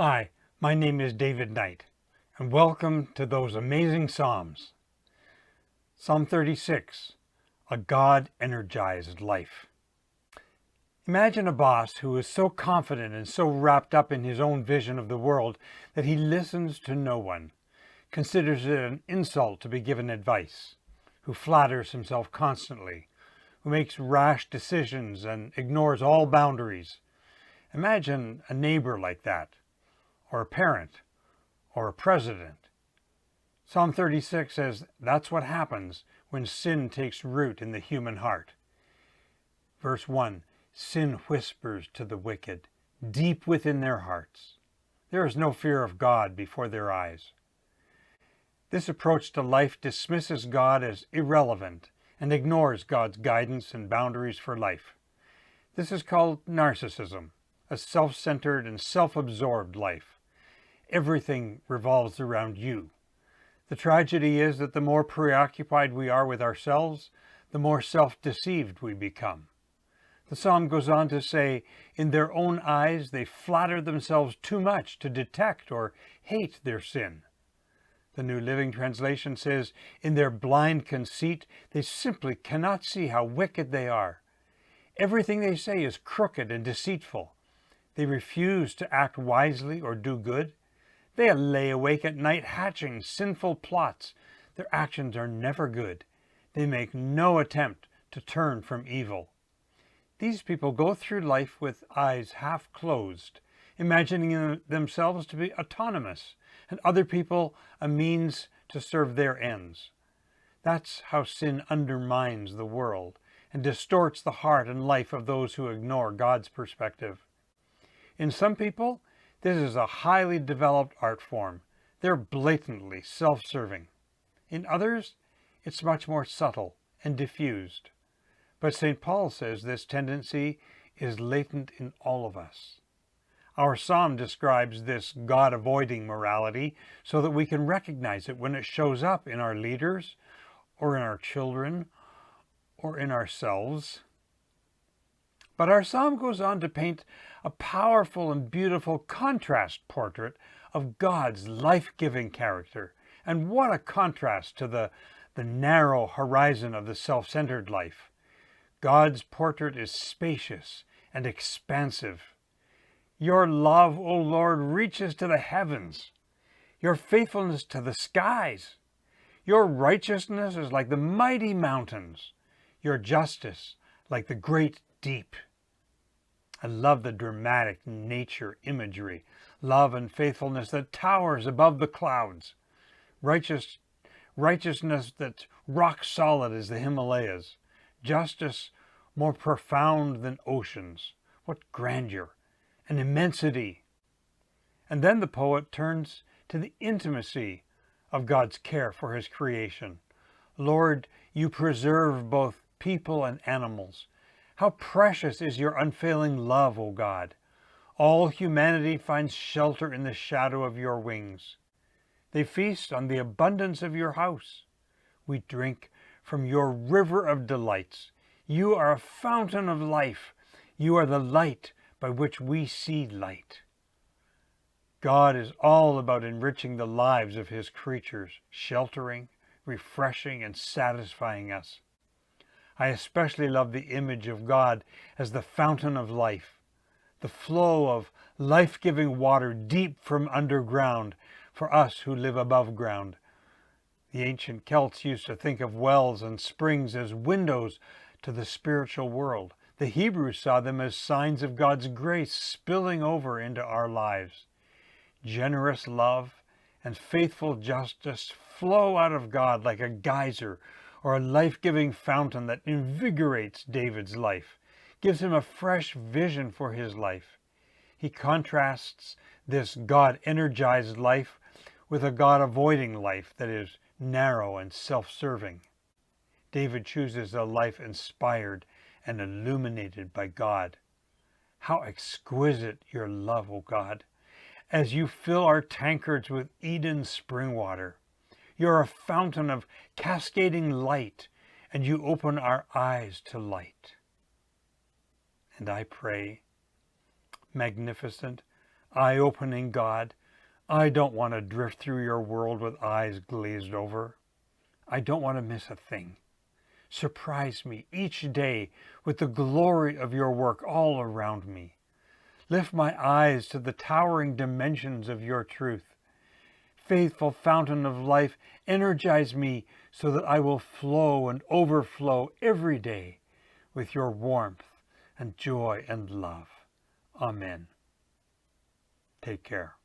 Hi, my name is David Knight, and welcome to those amazing Psalms. Psalm 36, a God-Energized life. Imagine a boss who is so confident and so wrapped up in his own vision of the world that he listens to no one, considers it an insult to be given advice, who flatters himself constantly, who makes rash decisions and ignores all boundaries. Imagine a neighbor like that, or a parent, or a president. Psalm 36 says that's what happens when sin takes root in the human heart. Verse 1, sin whispers to the wicked, deep within their hearts. There is no fear of God before their eyes. This approach to life dismisses God as irrelevant and ignores God's guidance and boundaries for life. This is called narcissism, a self-centered and self-absorbed life. Everything revolves around you. The tragedy is that the more preoccupied we are with ourselves, the more self-deceived we become. The psalm goes on to say, in their own eyes they flatter themselves too much to detect or hate their sin. The New Living Translation says, in their blind conceit, they simply cannot see how wicked they are. Everything they say is crooked and deceitful. They refuse to act wisely or do good. They lay awake at night hatching sinful plots. Their actions are never good. They make no attempt to turn from evil. These people go through life with eyes half closed, imagining themselves to be autonomous and other people a means to serve their ends. That's how sin undermines the world and distorts the heart and life of those who ignore God's perspective. In some people, this is a highly developed art form. They're blatantly self-serving. In others, it's much more subtle and diffused. But St. Paul says this tendency is latent in all of us. Our psalm describes this God-avoiding morality so that we can recognize it when it shows up in our leaders, or in our children, or in ourselves. But our psalm goes on to paint a powerful and beautiful contrast portrait of God's life-giving character. And what a contrast to the narrow horizon of the self-centered life. God's portrait is spacious and expansive. Your love, O Lord, reaches to the heavens. Your faithfulness to the skies. Your righteousness is like the mighty mountains. Your justice like the great deep. I love the dramatic nature imagery, love and faithfulness that towers above the clouds, righteousness that's rock solid as the Himalayas, justice more profound than oceans. What grandeur and immensity! And then the poet turns to the intimacy of God's care for his creation. Lord, you preserve both people and animals. How precious is your unfailing love, O God! All humanity finds shelter in the shadow of your wings. They feast on the abundance of your house. We drink from your river of delights. You are a fountain of life. You are the light by which we see light. God is all about enriching the lives of his creatures, sheltering, refreshing, and satisfying us. I especially love the image of God as the fountain of life, the flow of life-giving water deep from underground for us who live above ground. The ancient Celts used to think of wells and springs as windows to the spiritual world. The Hebrews saw them as signs of God's grace spilling over into our lives. Generous love and faithful justice flow out of God like a geyser or a life-giving fountain that invigorates David's life, gives him a fresh vision for his life. He contrasts this God-energized life with a God-avoiding life that is narrow and self-serving. David chooses a life inspired and illuminated by God. How exquisite your love, O God, as you fill our tankards with Eden's spring water. You're a fountain of cascading light, and you open our eyes to light. And I pray, magnificent, eye-opening God. I don't want to drift through your world with eyes glazed over. I don't want to miss a thing. Surprise me each day with the glory of your work all around me. Lift my eyes to the towering dimensions of your truth. Faithful fountain of life, energize me so that I will flow and overflow every day with your warmth and joy and love. Amen. Take care.